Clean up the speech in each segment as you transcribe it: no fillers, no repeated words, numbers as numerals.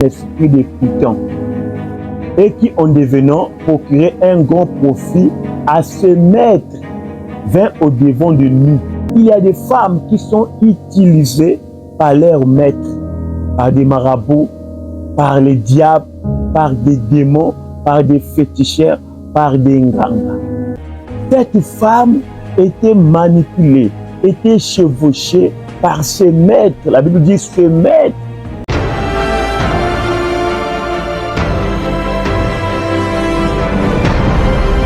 l'esprit des putains et qui, en devenant, procurait un grand profit à se mettre, vint au devant de nous. Il y a des femmes qui sont utilisées par leurs maîtres, par des marabouts, par les diables, par des démons, par des féticheurs, par des nganga. Cette femme était manipulée, était chevauchée par ses maîtres. La Bible dit ses maîtres.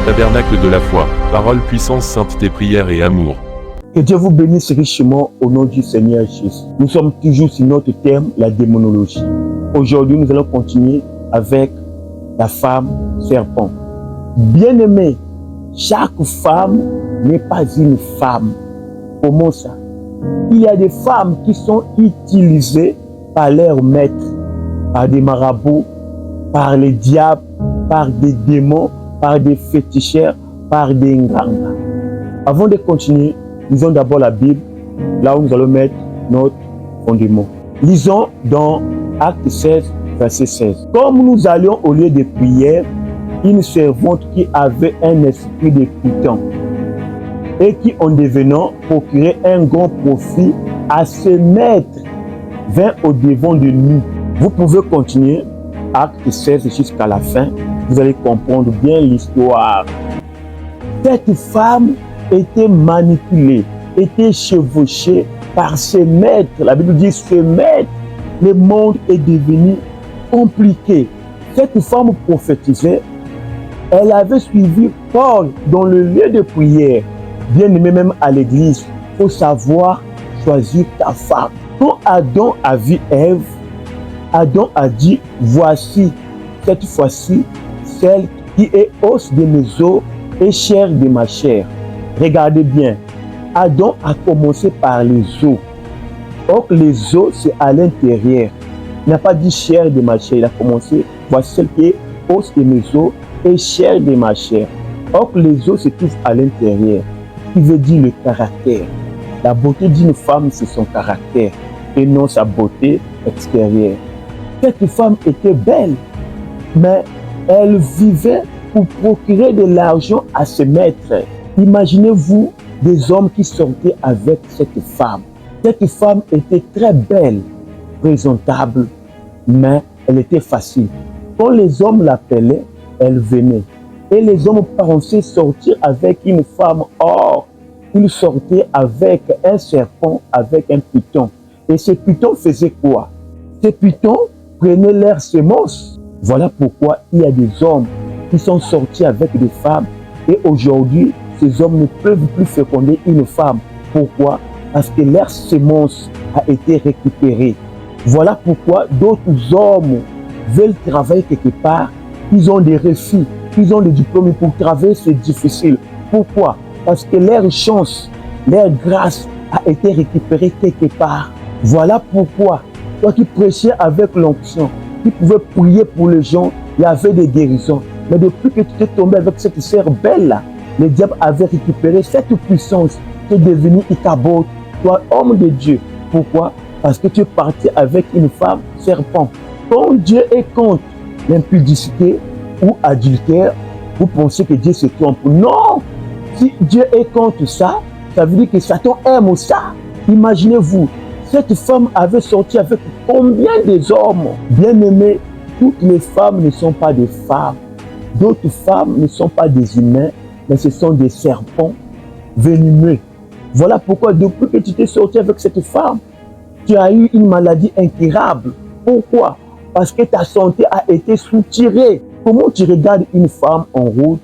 Tabernacle de la foi, parole, puissance, sainteté, prière et amour. Que Dieu vous bénisse richement au nom du Seigneur Jésus. Nous sommes toujours sur notre thème, la démonologie. Aujourd'hui, nous allons continuer avec la femme serpent. Bien-aimé, chaque femme n'est pas une femme. Comment ça? Il y a des femmes qui sont utilisées par leurs maîtres, par des marabouts, par les diables, par des démons, par des féticheurs, par des nganga. Avant de continuer, lisons d'abord la Bible, là où nous allons mettre notre fondement. Lisons dans Acte 16, verset 16. Comme nous allions au lieu de prière, une servante qui avait un esprit de putain et qui, en devenant, procurait un grand profit à se mettre, vint au devant de nous. Vous pouvez continuer Acte 16 jusqu'à la fin. Vous allez comprendre bien l'histoire. Cette femme était manipulée, était chevauchée par ses maîtres. La Bible dit ses maîtres. Le monde est devenu compliqué. Cette femme prophétisait. Elle avait suivi Paul dans le lieu de prière. Bien aimé, même à l'église, il faut savoir choisir ta femme. Quand Adam a vu Ève, Adam a dit, voici, cette fois-ci, celle qui est os de mes os et chair de ma chair. Regardez bien, Adam a commencé par les os. Or, les os, c'est à l'intérieur. Il n'a pas dit chair de ma chair, il a commencé, voici celle qui est os de mes os et chair de ma chair. Or, les os se trouvent à l'intérieur, qui veut dire le caractère. La beauté d'une femme, c'est son caractère, et non sa beauté extérieure. Cette femme était belle, mais elle vivait pour procurer de l'argent à ses maîtres. Imaginez-vous des hommes qui sortaient avec cette femme. Cette femme était très belle, présentable, mais elle était facile. Quand les hommes l'appelaient, elle venait. Et les hommes pensaient sortir avec une femme. Or, ils sortaient avec un serpent, avec un python. Et ce python faisait quoi? Ces pythons prenaient leurs semences. Voilà pourquoi il y a des hommes qui sont sortis avec des femmes. Et aujourd'hui, ces hommes ne peuvent plus féconder une femme. Pourquoi? Parce que leur semence a été récupérée. Voilà pourquoi d'autres hommes veulent travailler quelque part. Ils ont des refus, ils ont des diplômes. Pour travailler, c'est difficile. Pourquoi? Parce que leur chance, leur grâce a été récupérée quelque part. Voilà pourquoi, toi qui prêchais avec l'onction, qui pouvais prier pour les gens, il y avait des guérisons. Mais depuis que tu t'es tombé avec cette sœur belle-là, le diable avait récupéré cette puissance. Tu es devenu Ichabod, toi homme de Dieu. Pourquoi? Parce que tu es parti avec une femme serpent. Quand Dieu est contre l'impudicité ou adultère, vous pensez que Dieu se trompe. Non! Si Dieu est contre ça, ça veut dire que Satan aime ça. Imaginez-vous, cette femme avait sorti avec combien des hommes? Bien aimés, toutes les femmes ne sont pas des femmes. D'autres femmes ne sont pas des humains, mais ce sont des serpents venimeux. Voilà pourquoi depuis que tu t'es sorti avec cette femme, tu as eu une maladie incurable. Pourquoi? Parce que ta santé a été soutirée. Comment tu regardes une femme en route,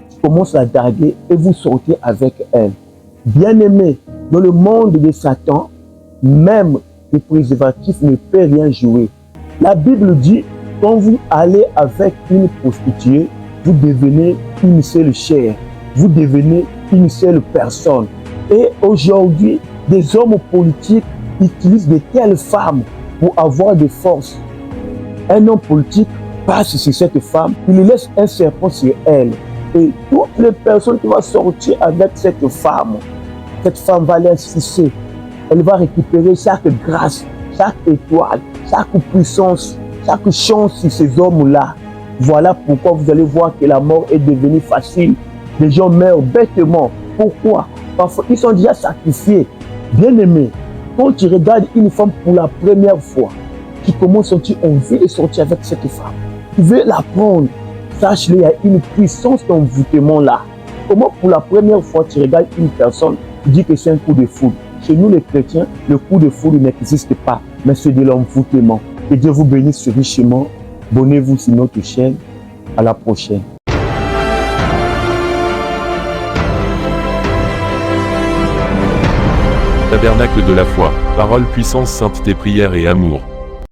tu commences à draguer et vous sortez avec elle. Bien-aimé, dans le monde de Satan, même le préservatif ne peut rien jouer. La Bible dit, quand vous allez avec une prostituée, vous devenez une seule chair. Vous devenez une seule personne. Et aujourd'hui, des hommes politiques utilisent de telles femmes pour avoir des forces. Un homme politique passe sur cette femme, il laisse un serpent sur elle. Et toutes les personnes qui vont sortir avec cette femme va l'insister. Elle va récupérer chaque grâce, chaque étoile, chaque puissance chaque chance sur ces hommes-là. Voilà pourquoi vous allez voir que la mort est devenue facile. Les gens meurent bêtement. Pourquoi? Parfois, ils sont déjà sacrifiés. Bien-aimé, quand tu regardes une femme pour la première fois, tu commences à sentir envie de sortir avec cette femme. Tu veux la prendre. Sache-le, il y a une puissance d'envoûtement là. Comment pour la première fois tu regardes une personne, tu dis que c'est un coup de foudre. Chez nous les chrétiens, le coup de foudre n'existe pas, mais c'est de l'envoûtement. Que Dieu vous bénisse richement. Abonnez-vous sur notre chaîne. À la prochaine. Tabernacle de la foi, parole, puissance, sainteté, prière et amour.